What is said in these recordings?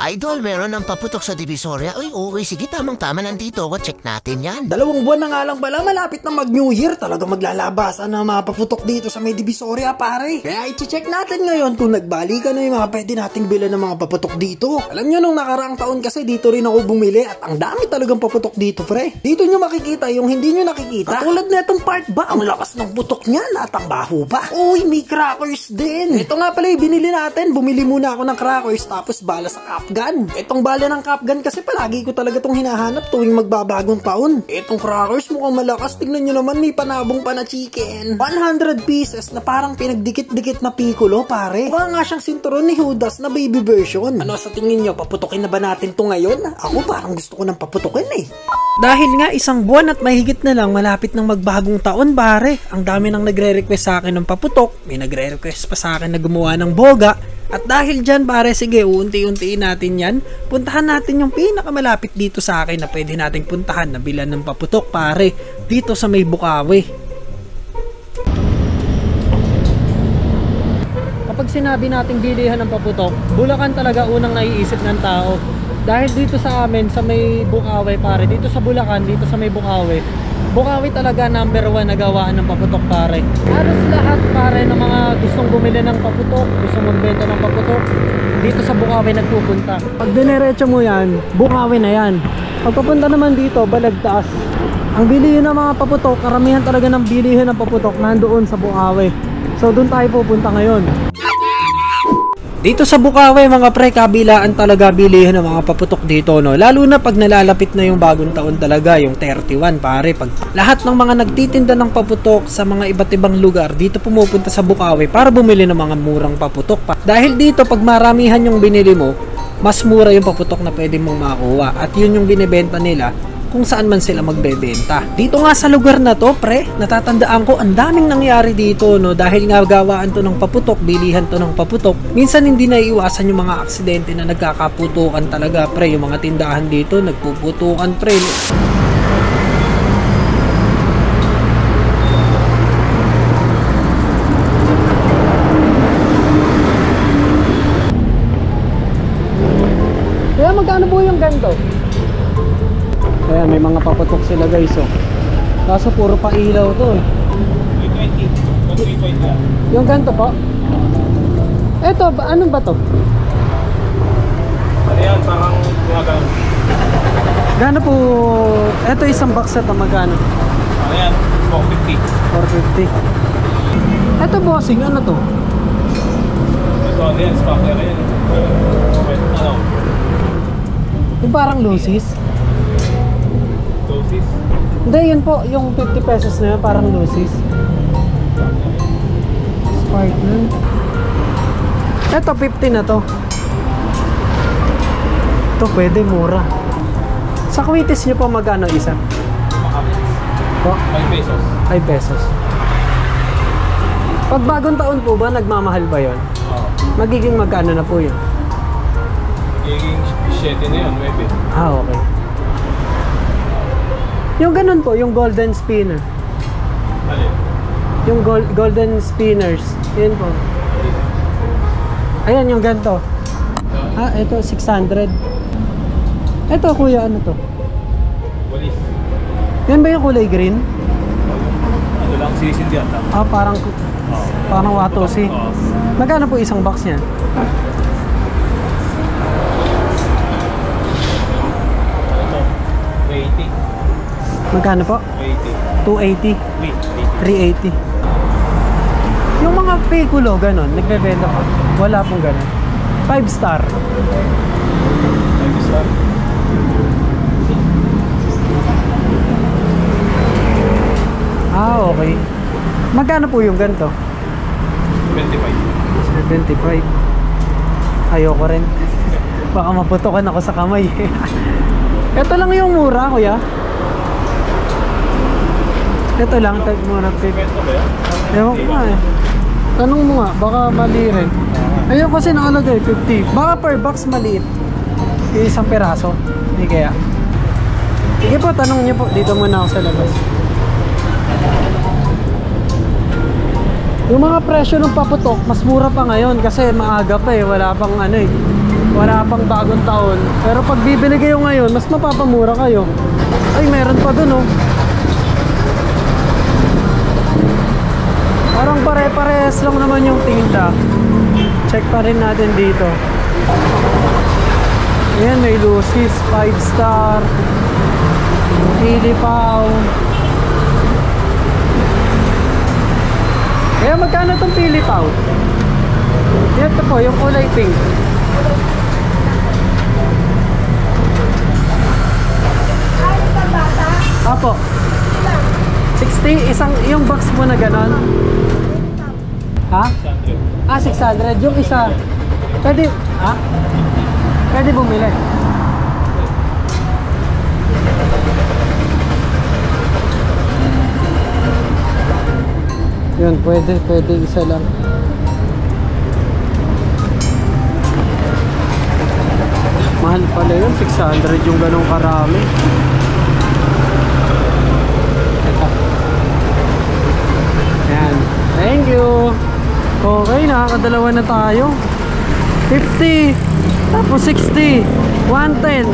Idol, meron ng paputok sa Divisoria. Uy, okay, sige, tamang-tama, nandito ako. Check natin yan. 2 buwan na nga lang pala, malapit na mag-New Year. Talaga maglalabasan na mga paputok dito sa may Divisoria, pare. Kaya i-check natin ngayon kung nagbalikan na yung mga pwede nating bilan ng mga paputok dito. Alam nyo, nung nakaraang taon kasi dito rin ako bumili at ang dami talagang paputok dito, pre. Dito nyo makikita yung hindi nyo nakikita. Katulad na itong part ba, ang lakas ng putok niyan at ang baho pa. Uy, may crackers din. Ito nga pala yung binili natin. Bumili muna ako ng crackers tapos bala sa cup gun. Itong bala ng cup gun kasi palagi ko talaga itong hinahanap tuwing magbabagong taon. Itong crackers mukhang malakas. Tignan nyo naman, may panabong pa na chicken. 100 pieces na parang pinagdikit-dikit na piccolo, pare. Mukha nga siyang sinturon ni Judas na baby version. Ano sa tingin nyo, paputukin na ba natin to ngayon? Ako parang gusto ko nang paputukin eh. Dahil nga 1 buwan at mahigit na lang malapit ng magbagong taon, pare. Ang dami nang nagre-request sa akin ng paputok. May nagre-request pa sa akin na gumawa ng boga. At dahil dyan, pare, sige, uunti-untiin natin yan. Puntahan natin yung pinakamalapit dito sa akin na pwede nating puntahan na bilan ng paputok, pare. Dito sa may Bukawi. Kapag sinabi nating bilihan ng paputok, Bulacan talaga unang naiisip ng tao. Dahil dito sa amin, sa may Bukawi, pare, dito sa Bulacan, dito sa may Bukawi, Bukawi talaga number 1 na gawaan ng paputok, pare. Halos lahat, pare, ng mga gustong bumili ng paputok, gustong magbenta ng paputok, dito sa Bukawi nagpupunta. Pag dinerecho mo yan, Bukawi na yan. Pagpapunta naman dito, Balagtaas. Ang bilihin ng mga paputok, karamihan talaga ng bilihin ng paputok nandoon sa Bukawi. So doon tayo pupunta ngayon. Dito sa Bukawi, mga pre, kabilaan talaga bilihin ng mga paputok dito, no? Lalo na pag nalalapit na yung bagong taon talaga, yung 31, pare. Pag lahat ng mga nagtitinda ng paputok sa mga iba't ibang lugar, dito pumupunta sa Bukawi para bumili ng mga murang paputok. Dahil dito, pag maramihan yung binili mo, mas mura yung paputok na pwede mong makuha. At yun yung binibenta nila kung saan man sila magbebenta. Dito nga sa lugar na to, pre, natatandaan ko ang daming nangyari dito, no, dahil nga gawaan to ng paputok, bilihan to ng paputok. Minsan hindi na iiwasan yung mga aksidente na nagkakaputukan talaga, pre. Yung mga tindahan dito nagpuputukan, pre. Kaya magkano po yung ganito? Ayan, may mga paputok sila, guys, oh. Kaso puro pa ilaw to, eh. 320. Yung ganito po? Eto, ano ba to? Ano yan, parang gumagano. Gano po? Eto isang box set na magkano? Ano yan, 450. 450. Eto, bossing, ano to? Ito, ano yan, sparkler yan. Ano? Yung parang lucis? Dosis? Hindi, yun po, yung 50 pesos na yun, parang lucis. Sparkler. Eto, 50 na to. Ito, pwede, mura. Sa kwitis nyo po magkano isa? Po? 5 pesos. 5 pesos. Pag bagong taon po ba, nagmamahal ba yun? Oo. Magiging magkano na po yun? Magiging 7 na yun, 9. Ah, okay. Yung ganun po, yung golden spinner. Alin? Yung golden spinners. Yun po. Ayan, yung ganito. Ah, ito, 600. Ito, kuya, ano to? Walis. Yan ba yung kulay green? Ano lang, sinisindi ata. Ah, parang watosi. Magkano po isang box niyan? Ito, 380. Magkano po? 280. 380. Yung mga piccolo, ganon, nagbebenta pa. Wala pong ganon. 5 star. 5 star. Ah, okay. Magkano po yung ganito? 25. 75. Ayoko rin. Baka maputokan ako sa kamay. Ito lang yung mura, kuya. Ito lang, tag muna. Kwento ba yan? Ewan ko nga eh. Tanong mo nga, baka mali rin. Ayun kasi nakalagay, 50. Baka per box maliit. Isang peraso. Hindi kaya. Sige po, tanong niyo po. Dito muna ako sa labas. Yung mga presyo ng paputok, mas mura pa ngayon kasi maaga pa eh. Wala pang ano eh. Wala pang bagong taon. Pero pag bibili kayo ngayon, mas mapapamura kayo. Ay, meron pa dun oh. Parang pare-parehas lang naman yung tinda. Check pa rin natin dito. Ayan, may Lucy's 5-star, Pilipaw. Kaya magkano itong Pilipaw? Ito po, yung kulay pink. Apo, 60, isang, yung box mo na ganon. Ha? 600. Ah, 600. Yung isa, pwede, ha? Pwede bumili. Yun, pwede isa lang. Mahal pala yun, 600 yung ganong karami. Ito. Ayan, thank you. Okay, nakakadalawa na tayo. 50, tapos 60, 110.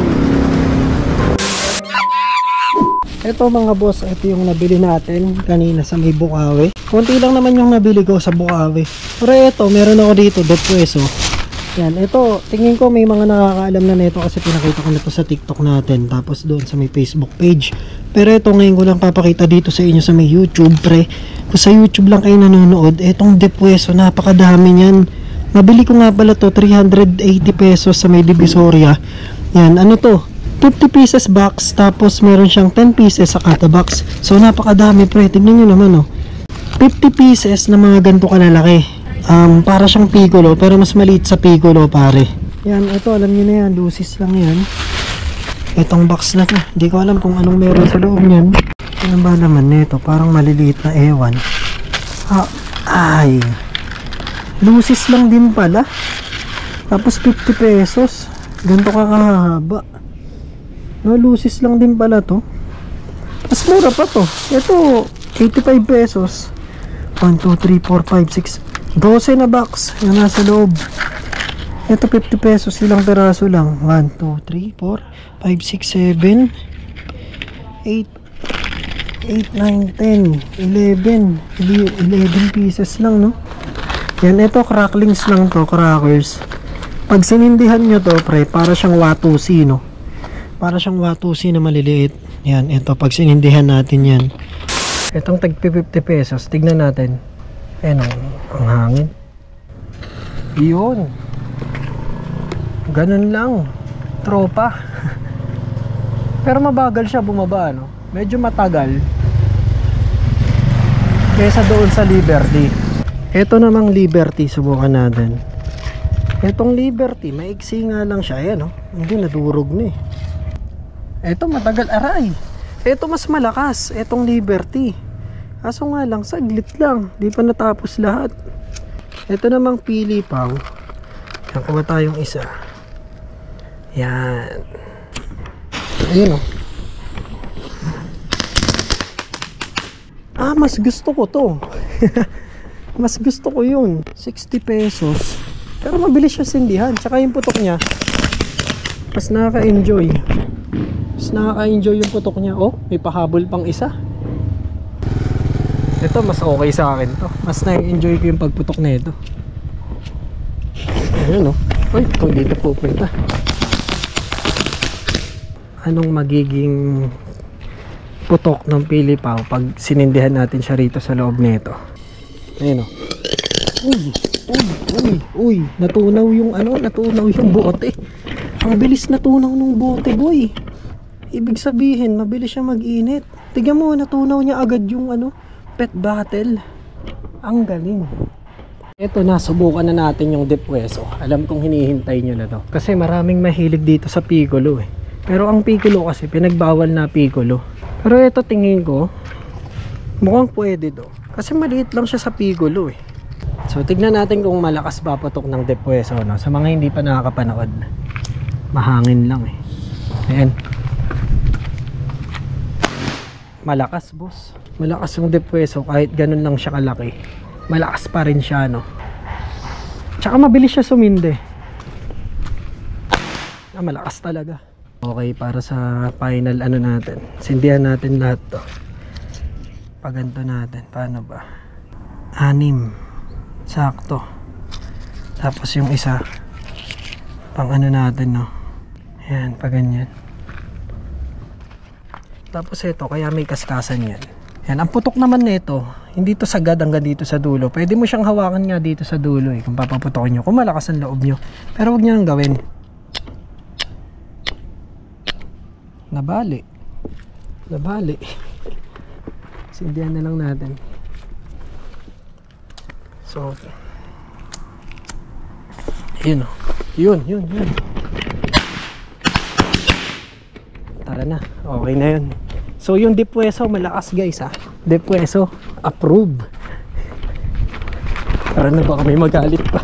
Ito mga boss, ito yung nabili natin kanina sa may Bukawi. Konti lang naman yung nabili ko sa Bukawi. Pero ito, meron ako dito, $2. Yan, ito, tingin ko may mga nakakaalam na nito kasi pinakita ko na to sa TikTok natin. Tapos doon sa may Facebook page. Pero ito, ngayon ko lang papakita dito sa inyo sa may YouTube, pre. Kung sa YouTube lang kayo nanonood, etong $2, napakadami niyan. Nabili ko nga pala to, 380 pesos sa may Divisoria. Yan, ano to? 50 pieces box, tapos meron siyang 10 pieces sa kada box. So napakadami, pre. Tignan nyo naman, oh. 50 pieces na mga ganito kalalaki. Para siyang piccolo, pero mas maliit sa piccolo, pare. Yan, ito, alam nyo na yan. Lucy's lang yan. Itong box na to, hindi ko alam kung anong meron sa loob niyan. Ano ba naman nito? Parang maliliit na ewan. Ay, Lucy's lang din pala. Tapos 50 pesos. Ganito kakahaba. No, Lucy's lang din pala to. Mas mura pa to. Ito, 85 pesos. 1, 2, 3, 4, 5, 6 12 na box yung nasa loob. Ito 50 pesos, ilang peraso lang. 1, 2, 3, 4, 5, 6, 7 8, 9, 10 11 pieces lang, no? Yan, ito cracklings lang to, crackers. Pag sinindihan nyo to, pre, para siyang watusi, no? Para siyang watusi na maliliit. Yan, ito, pag sinindihan natin yan. Itong tag 50 pesos, tignan natin. Ayan, ang hangin. Yun. Ganun lang. Tropa. Pero mabagal siya bumaba, no? Medyo matagal kaysa doon sa Liberty. Ito namang Liberty, subukan natin. Itong Liberty, maiksi nga lang siya. Ayan, no? Hindi, nadurog na eh. Ito matagal aray. Ito mas malakas. Itong Liberty. Kaso nga lang, saglit lang. Di pa natapos lahat. Ito namang Pilipaw. Yan, kuha tayong isa. Yan. Ayun, oh. Mas gusto ko to. Mas gusto ko yun. 60 pesos. Pero mabilis siya sindihan. Tsaka yung putok niya, mas nakaka-enjoy. Mas nakaka-enjoy yung putok niya. Oh, may pahabol pang isa. Ito mas okay sa akin to. Mas na-enjoy ko yung pagputok na ito. Ayun, oh. Uy, kung dito pupunta. Anong magiging putok ng Pilipaw pag sinindihan natin siya rito sa loob nito? Ayun, oh. Uy, natunaw yung natunaw yung bote. Ang bilis natunaw ng bote, boy. Ibig sabihin, mabilis siya mag-init. Tignan mo, natunaw niya agad yung pet bottle. Ang galing. Ito na, subukan na natin yung depueso. Alam kong hinihintay nyo na to. Kasi maraming mahilig dito sa piccolo eh. Pero ang piccolo kasi, pinagbawal na piccolo. Pero ito tingin ko, mukhang pwede to. Kasi maliit lang siya sa piccolo eh. So tignan natin kung malakas ba patok ng depueso, no? Sa mga hindi pa nakakapanood. Mahangin lang eh. Ayan. Malakas, boss. Malakas yung depueso kahit ganun lang siya kalaki. Malakas pa rin siya, no? Tsaka mabilis siya sumindi. Malakas talaga. Okay, para sa final ano natin, sindihan natin lahat to. Paganto natin, paano ba? 6, sakto. Tapos yung isa pang ano natin, no? Yan, paganyan. Tapos ito, kaya may kaskasan yan. Yan, ang putok naman nito, hindi to sagad hanggang dito sa dulo. Pwede mo siyang hawakan nga dito sa dulo eh, kung papaputokin nyo, kung malakas ang loob nyo. Pero huwag nyo nang gawin. Nabali. Sindihan na lang natin. So, yun o. Yun. Tara na. Okay na yun. So, yung depueso malakas guys ha. Depueso, approve. Tara na, baka may magalit pa.